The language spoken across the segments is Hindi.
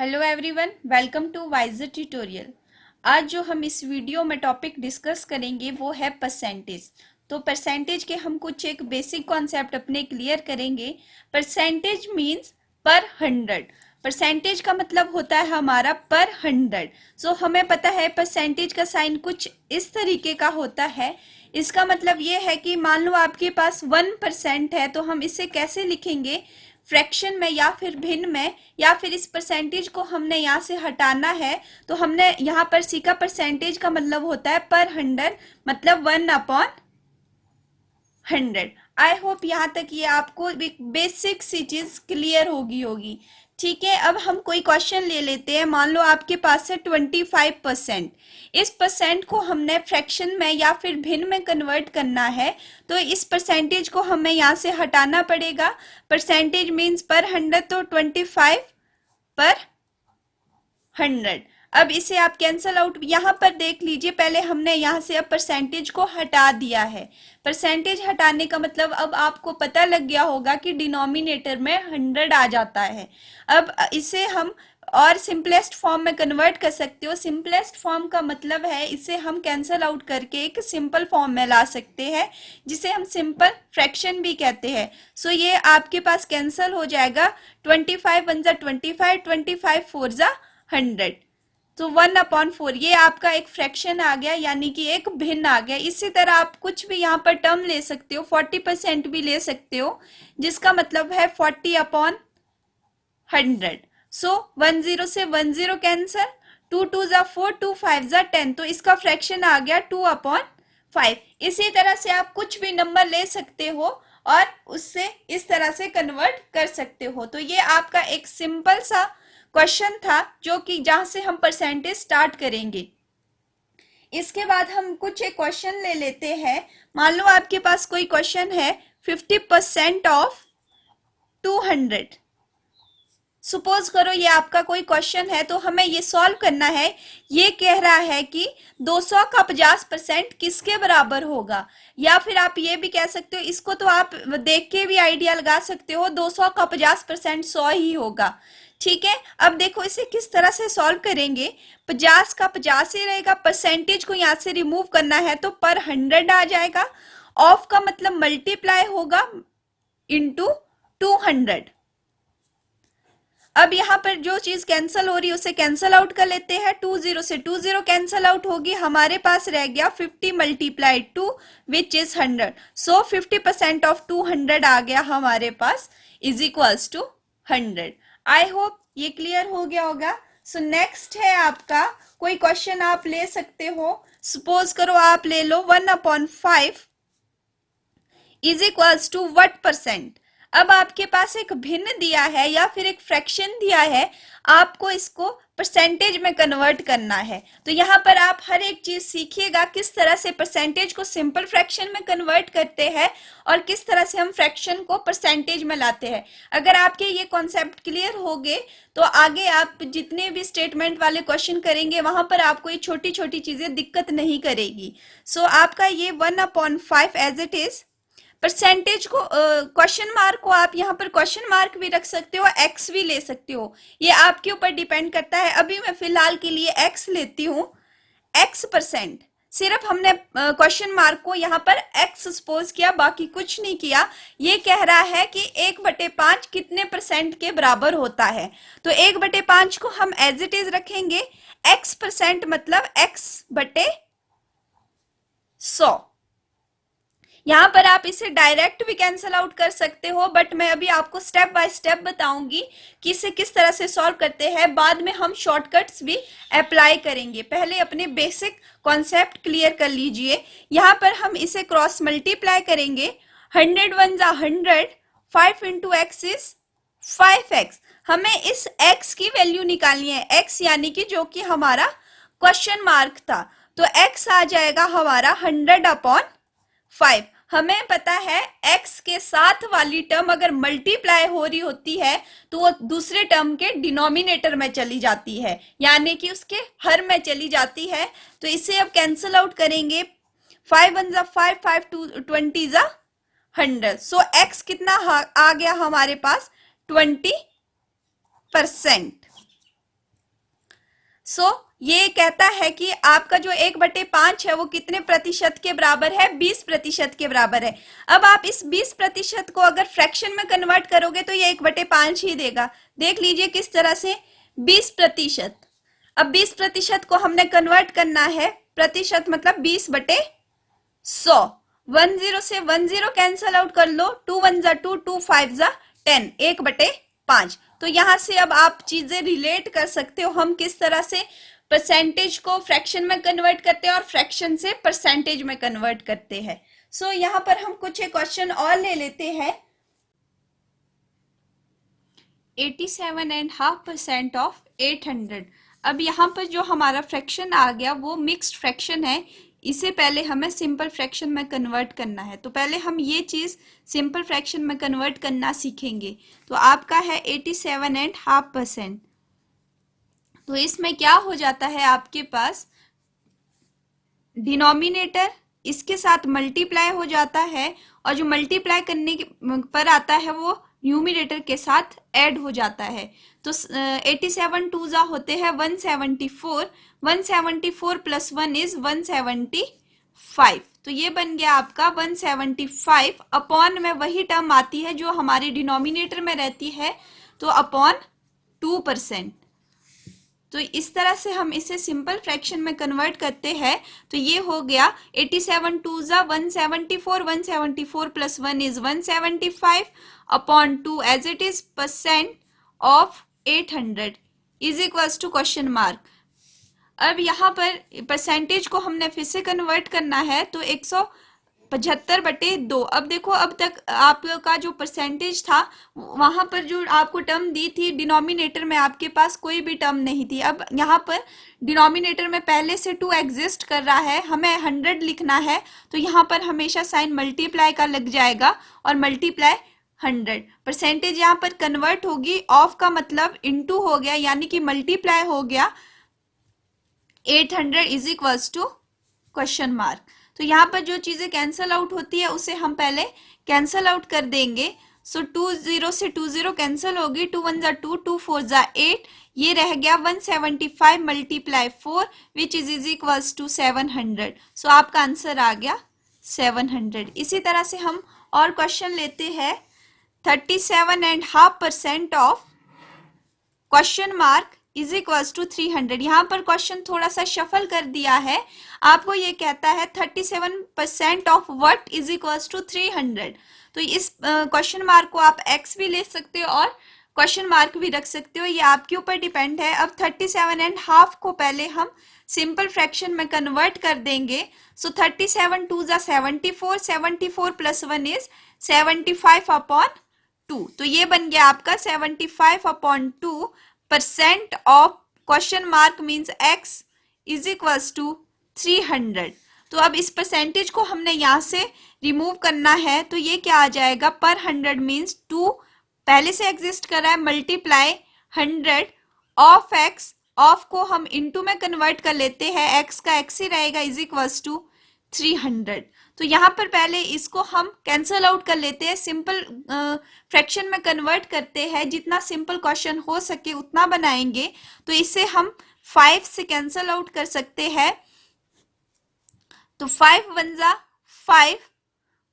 Hello everyone, welcome to Wiser tutorial. आज जो हम इस वीडियो में टॉपिक डिस्कस करेंगे वो है परसेंटेज। तो परसेंटेज के हम कुछ एक बेसिक कॉन्सेप्ट अपने क्लियर करेंगे। परसेंटेज मींस पर 100। परसेंटेज का मतलब होता है हमारा पर 100। सो हमें पता है परसेंटेज का साइन कुछ इस तरीके का होता है। इसका मतलब ये है कि मान लो आपके पास 1% है तो हम इसे कैसे लिखेंगे, फ्रैक्शन में या फिर भिन्न में, या फिर इस परसेंटेज को हमने यहाँ से हटाना है तो हमने यहाँ पर सीखा परसेंटेज का मतलब होता है पर 100, मतलब 1/100। आई होप यहाँ तक ये आपको एक बेसिक सी चीज क्लियर होगी। ठीक है, अब हम कोई क्वेश्चन ले लेते हैं। मान लो आपके पास है 25%। इस परसेंट को हमने फ्रैक्शन में या फिर भिन्न में कन्वर्ट करना है तो इस परसेंटेज को हमें यहाँ से हटाना पड़ेगा। परसेंटेज मीन्स पर 100, तो 25/100। अब इसे आप कैंसल आउट यहाँ पर देख लीजिए। पहले हमने यहाँ से अब परसेंटेज को हटा दिया है। परसेंटेज हटाने का मतलब अब आपको पता लग गया होगा कि डिनोमिनेटर में 100 आ जाता है। अब इसे हम और सिंपलेस्ट फॉर्म में कन्वर्ट कर सकते हो। सिंपलेस्ट फॉर्म का मतलब है इसे हम कैंसल आउट करके एक सिंपल फॉर्म में ला सकते हैं, जिसे हम सिंपल फ्रैक्शन भी कहते हैं। सो ये आपके पास कैंसल हो जाएगा। 25 1 25, 25 4 100, तो 1/4 ये आपका एक फ्रैक्शन आ गया, यानी कि एक भिन्न आ गया। इसी तरह आप कुछ भी यहाँ पर टर्म ले सकते हो, 40% भी ले सकते हो, जिसका मतलब है 40/100। सो 10 से 10 कैंसल, 2 2 4, 2 5 10, तो इसका फ्रैक्शन आ गया 2/5। इसी तरह से आप कुछ भी नंबर ले सकते हो और उससे इस तरह से कन्वर्ट कर सकते हो। तो ये आपका एक सिंपल सा क्वेश्चन था जो कि जहां से हम परसेंटेज स्टार्ट करेंगे। इसके बाद हम कुछ एक क्वेश्चन ले लेते हैं। मान लो आपके पास कोई क्वेश्चन है 50% ऑफ 200। सपोज करो ये आपका कोई क्वेश्चन है तो हमें ये सॉल्व करना है। ये कह रहा है कि 200 का 50% किसके बराबर होगा, या फिर आप ये भी कह सकते हो, इसको तो आप देख के भी आइडिया लगा सकते हो, 200 का 50% 100 ही होगा। ठीक है, अब देखो इसे किस तरह से सॉल्व करेंगे। 50 का 50 ही रहेगा, परसेंटेज को यहाँ से रिमूव करना है तो पर 100 आ जाएगा। ऑफ का मतलब मल्टीप्लाई होगा इंटू 200। अब यहाँ पर जो चीज कैंसिल हो रही है उसे कैंसिल आउट कर लेते हैं। 20 से 20 कैंसिल आउट होगी, हमारे पास रह गया 50 multiplied 2 which is 100। So 50% of 200 आ गया हमारे पास, is equals to 100। I hope ये क्लियर हो गया होगा। सो नेक्स्ट है आपका कोई क्वेश्चन आप ले सकते हो। सपोज करो आप ले लो 1/5 is equals to what percent. अब आपके पास एक भिन्न दिया है या फिर एक फ्रैक्शन दिया है, आपको इसको परसेंटेज में कन्वर्ट करना है। तो यहाँ पर आप हर एक चीज सीखिएगा किस तरह से परसेंटेज को सिंपल फ्रैक्शन में कन्वर्ट करते हैं और किस तरह से हम फ्रैक्शन को परसेंटेज में लाते हैं। अगर आपके ये कॉन्सेप्ट क्लियर हो गए तो आगे आप जितने भी स्टेटमेंट वाले क्वेश्चन करेंगे वहां पर आपको ये छोटी छोटी चीजें दिक्कत नहीं करेगी। सो आपका ये 1/5 एज इट इज। परसेंटेज को क्वेश्चन मार्क को आप यहाँ पर क्वेश्चन मार्क भी रख सकते हो, एक्स भी ले सकते हो, ये आपके ऊपर डिपेंड करता है। अभी मैं फिलहाल के लिए एक्स लेती हूँ। एक्स परसेंट, सिर्फ हमने क्वेश्चन मार्क को यहाँ पर एक्स सपोज किया, बाकी कुछ नहीं किया। ये कह रहा है कि 1/5 कितने परसेंट के बराबर होता है, तो 1/5 को हम एज इट इज रखेंगे। एक्स परसेंट मतलब x/100। यहाँ पर आप इसे डायरेक्ट भी कैंसिल आउट कर सकते हो, बट मैं अभी आपको स्टेप बाय स्टेप बताऊंगी कि इसे किस तरह से सॉल्व करते हैं। बाद में हम शॉर्टकट्स भी अप्लाई करेंगे, पहले अपने बेसिक कॉन्सेप्ट क्लियर कर लीजिए। यहाँ पर हम इसे क्रॉस मल्टीप्लाई करेंगे। 100 1 100, 5 इंटू एक्स इज 5x। हमें इस x की वैल्यू निकालनी है, x यानी कि जो कि हमारा क्वेश्चन मार्क था, तो x आ जाएगा हमारा 100/5। हमें पता है x के साथ वाली टर्म अगर मल्टीप्लाई हो रही होती है तो वो दूसरे टर्म के डिनोमिनेटर में चली जाती है, यानी कि उसके हर में चली जाती है। तो इसे अब कैंसिल आउट करेंगे। 5 1 5, 5 2 20 100। सो x कितना आ गया हमारे पास 20%। सो ये कहता है कि आपका जो 1/5 है वो कितने प्रतिशत के बराबर है, 20% के बराबर है। अब आप इस 20% को अगर फ्रैक्शन में कन्वर्ट करोगे तो ये 1/5 ही देगा। देख लीजिए किस तरह से, 20%। अब 20% को हमने कन्वर्ट करना है, प्रतिशत मतलब 20/100। 10 से 10 कैंसल आउट कर लो, 2 1 जा 2, 2 5 जा 10, 1/5। तो यहां से अब आप चीजें रिलेट कर सकते हो, हम किस तरह से परसेंटेज को फ्रैक्शन में कन्वर्ट करते हैं और फ्रैक्शन से परसेंटेज में कन्वर्ट करते हैं। सो यहां पर हम कुछ एक क्वेश्चन और ले लेते हैं। 87.5% ऑफ 800। अब यहाँ पर जो हमारा फ्रैक्शन आ गया वो मिक्स्ड फ्रैक्शन है, इसे पहले हमें सिंपल फ्रैक्शन में कन्वर्ट करना है। तो पहले हम ये चीज़ सिंपल फ्रैक्शन में कन्वर्ट करना सीखेंगे। तो आपका है 87.5%। तो इसमें क्या हो जाता है, आपके पास डिनोमिनेटर इसके साथ मल्टीप्लाई हो जाता है और जो मल्टीप्लाई करने पर आता है वो न्यूमिनेटर के साथ ऐड हो जाता है। तो 87 2 जा होते हैं 174, 174 प्लस 1 इज 175। तो ये बन गया आपका 175 अपॉन में वही टर्म आती है जो हमारे डिनोमिनेटर में रहती है, तो अपॉन 2%। तो इस तरह से हम इसे सिंपल फ्रैक्शन में कन्वर्ट करते हैं। तो ये हो गया 87 2 जा 174, 174 plus 1 is 175 upon 2 as it is percent of 800 is equals to question mark. अब यहाँ पर परसेंटेज को हमने फिर से कन्वर्ट करना है, तो 175/2। अब देखो, अब तक आपका जो परसेंटेज था वहां पर जो आपको टर्म दी थी डिनोमिनेटर में, आपके पास कोई भी टर्म नहीं थी। अब यहाँ पर डिनोमिनेटर में पहले से 2 एग्जिस्ट कर रहा है, हमें 100 लिखना है, तो यहाँ पर हमेशा साइन मल्टीप्लाई का लग जाएगा और मल्टीप्लाई 100। परसेंटेज यहाँ पर कन्वर्ट होगी, ऑफ का मतलब इनटू हो गया, यानी कि मल्टीप्लाई हो गया 800 is equals to question mark. तो यहाँ पर जो चीज़ें कैंसल आउट होती है उसे हम पहले कैंसल आउट कर देंगे। सो 2 0 से 2 0 कैंसल होगी, 2 1 जा 2, 2 4 जा 8, ये रह गया 175 multiply 4 which is equals to 700। So आपका आंसर आ गया 700। इसी तरह से हम और क्वेश्चन लेते हैं। 37.5% of question mark is equals to 300। यहाँ पर क्वेश्चन थोड़ा सा शफल कर दिया है, आपको ये कहता है 37% of what is equals to 300। तो इस क्वेश्चन मार्क को आप एक्स भी ले सकते हो और क्वेश्चन मार्क भी रख सकते हो, ये आपके ऊपर डिपेंड है। अब 37.5 को पहले हम सिंपल फ्रैक्शन में कन्वर्ट कर देंगे। सो 37 2 जा 74, 74 प्लस 1 इज 75 अपॉन 2। तो ये बन गया आपका 75 upon 2 percent of question mark means x is equals to 300। तो अब इस परसेंटेज को हमने यहाँ से रिमूव करना है, तो ये क्या आ जाएगा, पर 100 मीन्स 2 पहले से एग्जिस्ट कर रहा है, मल्टीप्लाई 100 ऑफ एक्स, ऑफ को हम इनटू में कन्वर्ट कर लेते हैं, एक्स का एक्स ही रहेगा इज इक्वल्स टू 300। तो यहाँ पर पहले इसको हम कैंसल आउट कर लेते हैं, सिंपल फ्रैक्शन में कन्वर्ट करते हैं, जितना सिंपल क्वेश्चन हो सके उतना बनाएंगे। तो इसे हम 5 से कैंसल आउट कर सकते हैं। तो 5 1 जा 5,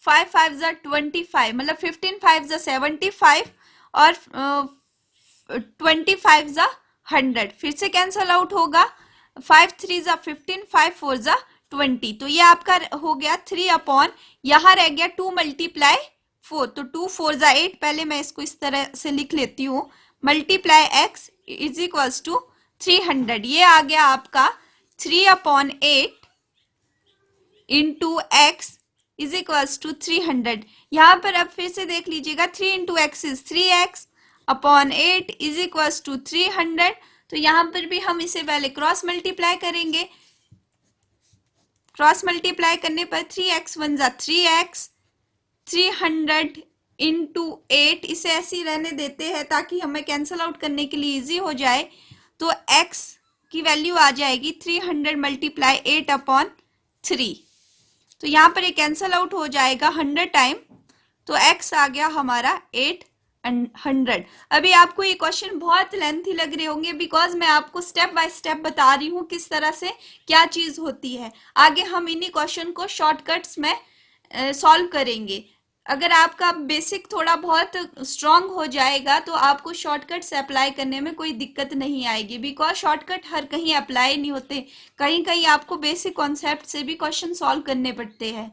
5 5 जा 25, मतलब 15 5 जा 75 और 25 जा 100, फिर से कैंसल आउट होगा। 5 3 जा 15, 5 4 जा 20। तो ये आपका हो गया 3 अपॉन, यहाँ रह गया 2 मल्टीप्लाई 4, तो 2 4 जा 8, पहले मैं इसको इस तरह से लिख लेती हूँ, multiply x is equals to 300। ये आ गया आपका 3/8 into x is equals to 300। यहाँ पर अब फिर से देख लीजिएगा, 3 into x is 3x upon 8 is equals to 300। तो यहाँ पर भी हम इसे पहले क्रॉस मल्टीप्लाई करेंगे, क्रॉस मल्टीप्लाई करने पर 3x 1 जा 3x, 300 इंटू 8, इसे ऐसे ही रहने देते हैं ताकि हमें कैंसल आउट करने के लिए इजी हो जाए। तो x की वैल्यू आ जाएगी 300 मल्टीप्लाई 8 अपॉन 3। तो यहाँ पर ये कैंसल आउट हो जाएगा 100 टाइम, तो x आ गया हमारा 8 100। अभी आपको ये क्वेश्चन बहुत लेंथी लग रहे होंगे बिकॉज मैं आपको स्टेप बाय स्टेप बता रही हूँ किस तरह से क्या चीज होती है। आगे हम इन्हीं क्वेश्चन को शॉर्टकट्स में सॉल्व करेंगे। अगर आपका बेसिक थोड़ा बहुत स्ट्रांग हो जाएगा तो आपको शॉर्टकट्स अप्लाई करने में कोई दिक्कत नहीं आएगी बिकॉज शॉर्टकट हर कहीं अप्लाई नहीं होते, कहीं कहीं आपको बेसिक कॉन्सेप्ट से भी क्वेश्चन सॉल्व करने पड़ते हैं।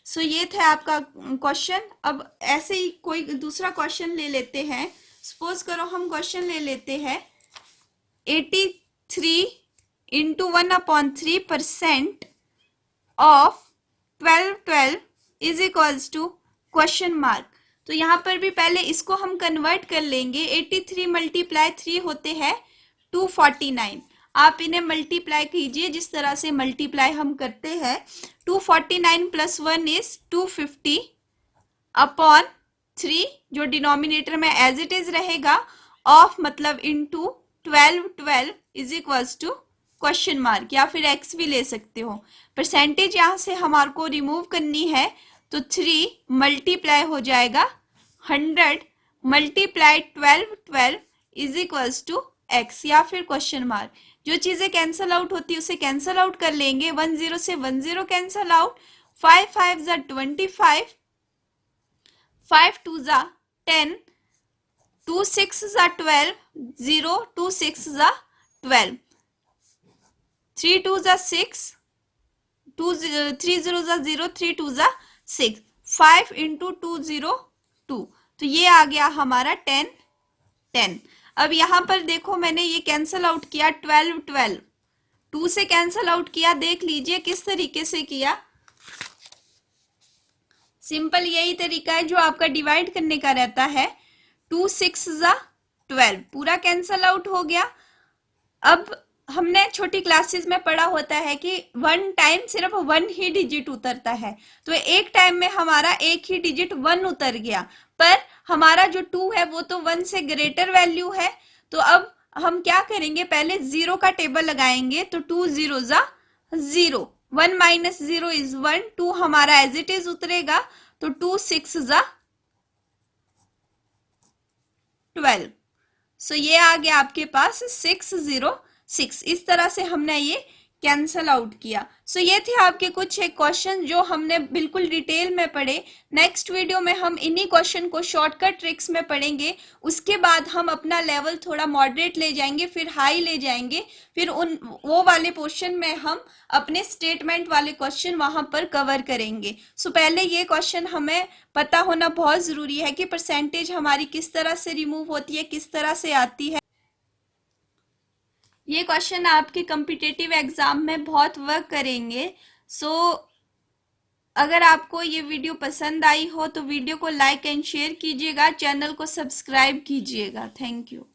सो ये था आपका क्वेश्चन। अब ऐसे ही कोई दूसरा क्वेश्चन ले लेते हैं। सपोज करो हम क्वेश्चन ले लेते हैं 83 into 1/3% of 12 is equals to question mark. तो यहाँ पर भी पहले इसको हम कन्वर्ट कर लेंगे। 83 मल्टीप्लाई 3 होते हैं 249। आप इन्हें मल्टीप्लाई कीजिए जिस तरह से मल्टीप्लाई हम करते हैं। 249 प्लस 1 इज 250 अपॉन 3, जो डिनोमिनेटर में एज इट इज रहेगा, ऑफ मतलब into 12 is equals to question mark, या फिर एक्स भी ले सकते हो। परसेंटेज यहाँ से हमारे को रिमूव करनी है तो 3 मल्टीप्लाई हो जाएगा 100 multiply 12 is equals to x, या फिर क्वेश्चन मार्क। जो चीजें कैंसल आउट होती है उसे कैंसल आउट कर लेंगे। 10 से 10 कैंसल आउट, 5 5 जा 25, 5 2 जा 10, 2 6 जा 12, 0 2 6 जा 12, 3 2 जा 6, 3 0 जा 0, 3 2 जा 6, 5 इंटू 2 0 2, तो ये आ गया हमारा 10 10। अब यहाँ पर देखो मैंने ये कैंसल आउट किया 12 2 से कैंसल आउट किया। देख लीजिए किस तरीके से किया। सिंपल यही तरीका है जो आपका डिवाइड करने का रहता है। 2 6 जा 12 पूरा कैंसल आउट हो गया। अब हमने छोटी क्लासेस में पढ़ा होता है कि 1 टाइम सिर्फ 1 ही डिजिट उतरता है, तो एक टाइम में हमारा एक ही डिजिट 1 उतर गया, पर हमारा जो 2 है वो तो 1 से ग्रेटर वैल्यू है। तो अब हम क्या करेंगे, पहले 0 का टेबल लगाएंगे। तो 2 0 जा 0, 1 माइनस 0 इज 1, 2 हमारा एज इट इज उतरेगा। तो 2 6 जा 12, सो ये आ गया आपके पास 606। इस तरह से हमने ये कैंसल आउट किया। सो ये थे आपके कुछ एक क्वेश्चन जो हमने बिल्कुल डिटेल में पढ़े। नेक्स्ट वीडियो में हम इन्हीं क्वेश्चन को शॉर्टकट ट्रिक्स में पढ़ेंगे। उसके बाद हम अपना लेवल थोड़ा मॉडरेट ले जाएंगे, फिर हाई ले जाएंगे, फिर वो वाले पोर्शन में हम अपने स्टेटमेंट वाले क्वेश्चन वहां पर कवर करेंगे। सो पहले ये क्वेश्चन हमें पता होना बहुत जरूरी है कि परसेंटेज हमारी किस तरह से रिमूव होती है, किस तरह से आती है। ये क्वेश्चन आपके कॉम्पिटिटिव एग्जाम में बहुत वर्क करेंगे। सो अगर आपको ये वीडियो पसंद आई हो तो वीडियो को लाइक एंड शेयर कीजिएगा, चैनल को सब्सक्राइब कीजिएगा। Thank you.